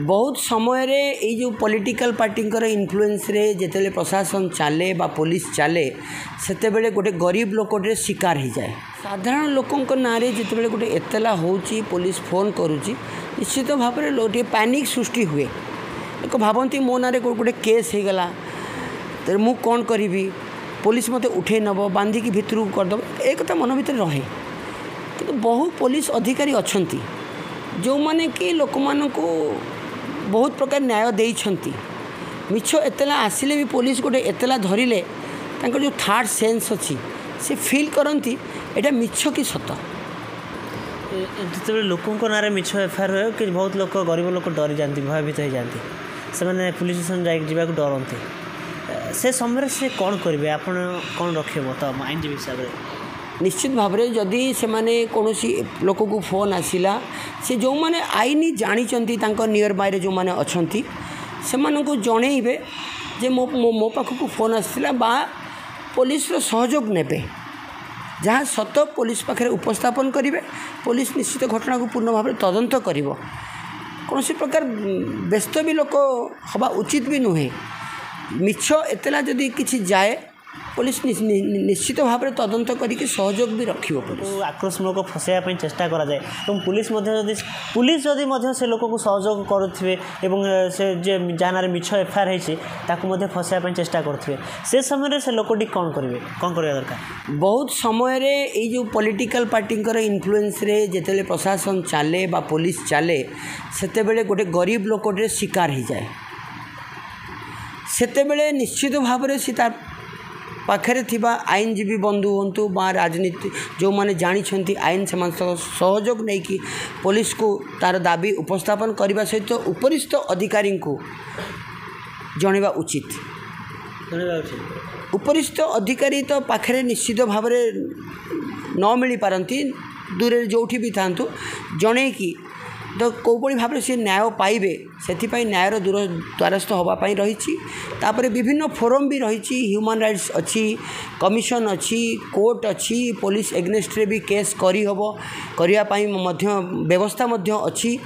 बहुत समय रे ये जो पॉलिटिकल पार्टी इन्फ्लुएंस रे जिते प्रशासन चले बा पुलिस चले सेते बेले गोटे गरीब लोकटे शिकार हो जाए। साधारण लोकों ना जिते गोटे एतला होची पुलिस फोन करुच्ची निश्चित भाव में गोटे पैनिक सृष्टि हुए। एक भावती मो ना गोटे केस हो गला तो मु कौन करी पुलिस मते उठे नब बांधिकी भितर करदब एक कथा मन भर रहे कि बहु पुलिस अधिकारी अच्छा जो माने कि लोक मानक बहुत प्रकार न्याय देइछंती मिछ एतला आसिले भी पुलिस गोटे एतला धरिले तांकर जो थर्ड सेंस अच्छी से फील करती एटा मिछ कि सत जिते लोकों ना मिछ एफआईआर हुए कि बहुत लोग गरीब लोग डरी जाती भयभीत हो जाती से पुलिस स्टेशन जावाक डरती से समय से कौन करेंगे आप कौन रखे तो आईनजीवी हिसाब से निश्चित भाव में जदि से माने कौन लोक को फोन आसला से जो माने आईन जानी नियर बाय जो माने अच्छी से जनइबे जे मो मो मो पाखक फोन आसला बा पुलिस सहयोग नेबे जहाँ सत पुलिस पाखे उपस्थापन करेंगे पुलिस निश्चित घटना को पूर्ण भाव तदंत कर कौन प्रकार व्यस्त भी लोक हवा उचित भी नुहे मिछ एतला जदि किसी जाए पुलिस निश्चित भाव में तदंत करके सहयोग भी रखियो पुलिस आक्रोशमूलक फसाइवाई चेष्टा करा जाए और पुलिस जदि से लोक को सहयोग करुवे से जाना मिछ एफआईआर होती फसाइवाई चेष्टा करुवे से समय से लोकटी कौन करेंगे कौन करवा दरकार। बहुत समय रे ये जो पॉलिटिकल पार्टी इन्फ्लुएंस रे जिते प्रशासन चले बा पुलिस चले सेते बेले गोटे गरीब लोकटे शिकार हो जाए सेते बेले निश्चित भाव में सी तार पाखरे थिबा आईनजीवी बंधु हूँ बा राजनीति जो मैंने जानी आईन से सहयोग नहीं कि पुलिस को तार दाबी उपस्थापन करने सहित उपरिस्थ अधिकारी को जनवा उचित उपरिस्थ अधिकारी तो पाखरे निश्चित भाव में न मिल पारती दूर जो भी था जन कि तो कौपरी भाव में सी न्याय पाइबे से न्यायर दूर द्वारस्थ होगापाई रही तापर विभिन्न फोरम भी रही ह्यूमन राइट्स अच्छी कमिशन अच्छी कोर्ट अच्छी पुलिस एग्नेस्ट रे भी केस करने व्यवस्था अच्छी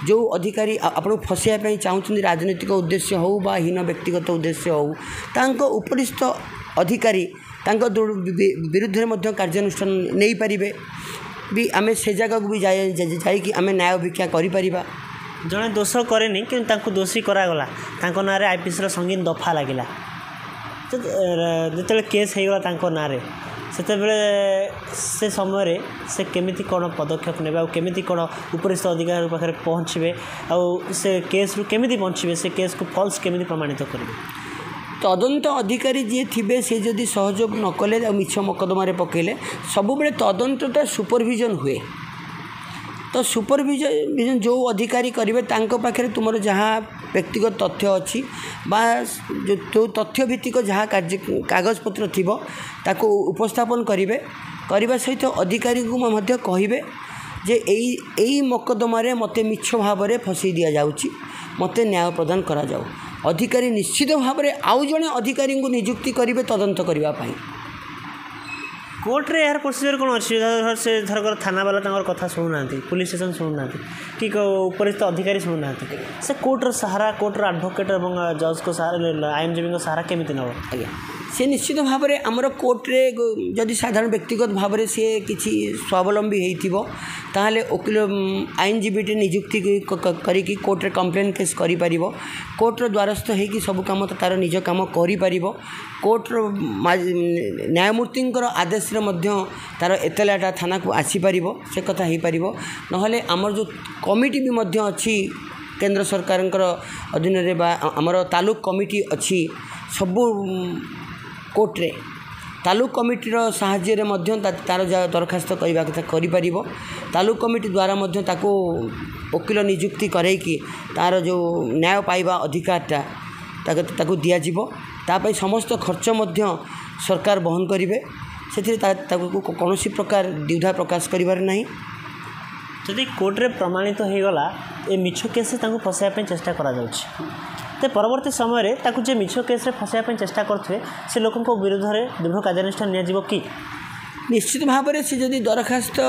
जो अधिकारी आपको फसाइवाई चाहते राजनीतिक उद्देश्य हो बा हीन व्यक्तिगत उद्देश्य हो तांको उपरिस्थ अधिकारी विरुद्ध में कार्यानुष्ठान नहीं पारे भी आमे से जगह को भी जाए कि आमे न्याय भिक्षा करिपरिबा जड़े दोष करे कि दोषी करागला ना आईपीसी संगीन दफा लगिला जो केस होगा ना से समय से केमिति कौन पदक्षेप ने केमिति कौन उपरिस्थ अधिकारी पाखे पहुँचे आउ से केस रु केमिति बचे से केस को फल्स केमिति प्रमाणित करेंगे तदंत अधिकारी जी थे से जदि सहयोग न कले मिछ मकदमारे पकेले सब बेले तदंतटा सुपरविजन हुए तो सुपरविजन जो अधिकारी करेंगे पाखे तुम जहाँ व्यक्तिगत तथ्य अच्छी बा जो तथ्य भित्तिक जहाँ कागजपत्र थी ताको उपस्थापन करेंगे करने सहित अधिकारी को कहे जे यही मकदमारे मते मिछ भाव में फसई दि जाऊँगी मते न्याय प्रदान करा जाऊ अधिकारी निश्चित भाव में आउ जड़े अधिकारी को नियुक्ति करेंगे तदंत करने कोर्ट रे यार प्रोसीजर कौन अच्छी से धरकर थाना वाला कथा शुणुना पुलिस स्टेशन शुणुना कि उपरिस्थ अधिकारी शुणुना से कोर्टर सहारा कोर्टर एडवोकेट और जज को सहारा आईनजीवी सहारा केमिति नब आज्ञा सी निश्चित भाव में आमर कोर्ट रे जदि साधारण व्यक्तिगत भाव में सी किसी स्वावलंबी हो ताहले वकील आईनजीवी नियुक्ति करी कोर्ट रे कंप्लेन केस करि परिबो कोर्ट रो द्वारस्थ होगी सब काम तार निज काम करि परिबो कोर्ट रो न्यायमूर्ति आदेश रे मध्य तार एतलाटा थाना को आसी परिबो से कथा हो पारिबो नहले आमर जो कमिटी भी मध्य अच्छी केंद्र सरकार अधीन रे बा आमर तालुक कमिटी अच्छी सबू कोर्ट रे तालुक कमिटीर साहाय्य तार दरखास्त करने कथा करिपारिबो तालुक कमिटी द्वारा ताको वकील नियुक्ति करैकी तार जो न्याय पाइबा अधिकारटा ताको दिया जिवो तापई समस्त खर्च सरकार बहन करिवे से कौन प्रकार द्विधा प्रकाश करिवार नहीं जदि कोर्ट रे प्रमाणित हो गला ए मिछ केस से फसाइवाई चेष्टा करा जाउछि तो परवर्ती समय ताकू जे मिछ केस फसाइवाई चेष्टा करथिबे से लोकंको विरुद्ध में दृढ़ कार्यानुष्ठान नियाजिबो कि निश्चित भाव में से जदि दरखास्त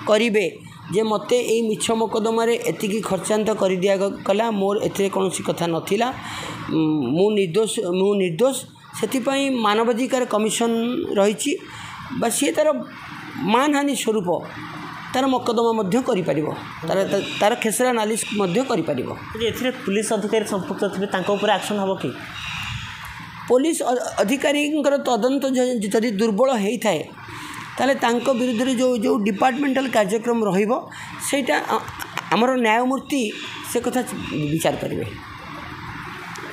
करेंगे जे मते एई मिछ मोकदमारे एतिकी खर्चांत कर दिया गला मोर एथिरे कौनसी कथा नथिला मु निर्दोष सेथिपाई मानवाधिकार कमिशन रही बा सी तार मानहानि स्वरूप तार मोकदमा मध्य करि परिबो तार खेसरा नालिश मध्य करि परिबो एथिरे पुलिस अधिकारी संपुक्त थिबे तांको ऊपर एक्शन हबो कि पुलिस अधिकारी तदंत जदि दुर्बल होता है ताले तांको विरुद्ध जो जो डिपार्टमेंटल कार्यक्रम रहिबो सेटा हमर न्यायमूर्ति से कथा विचार करेंगे।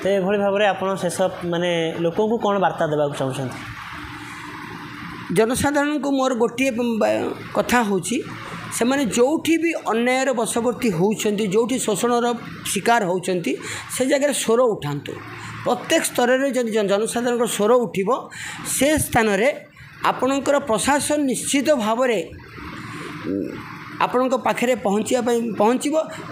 तो ये भाव में आप शेष माने लोक को कौन वार्ता देवा चाहते जनसाधारण को मोर गोटे कथा होची से माने जोठी भी अन्यायर बशवर्ती होउछंती जोठी शोषणर शिकार होउछंती से जगह स्वर उठांतु प्रत्येक स्तर में जब जनसाधारण स्वर उठिब से स्थान रे आपणकर प्रशासन निश्चित भाव में आपण पाखे पहुँचब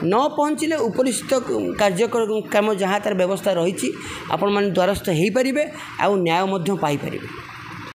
न पहुँचले उपरिस्थित कार्यक्रम जहाँ तार व्यवस्था रही आपण मैंने द्वारस्थ हो पारे आ न्याय पाई पारे।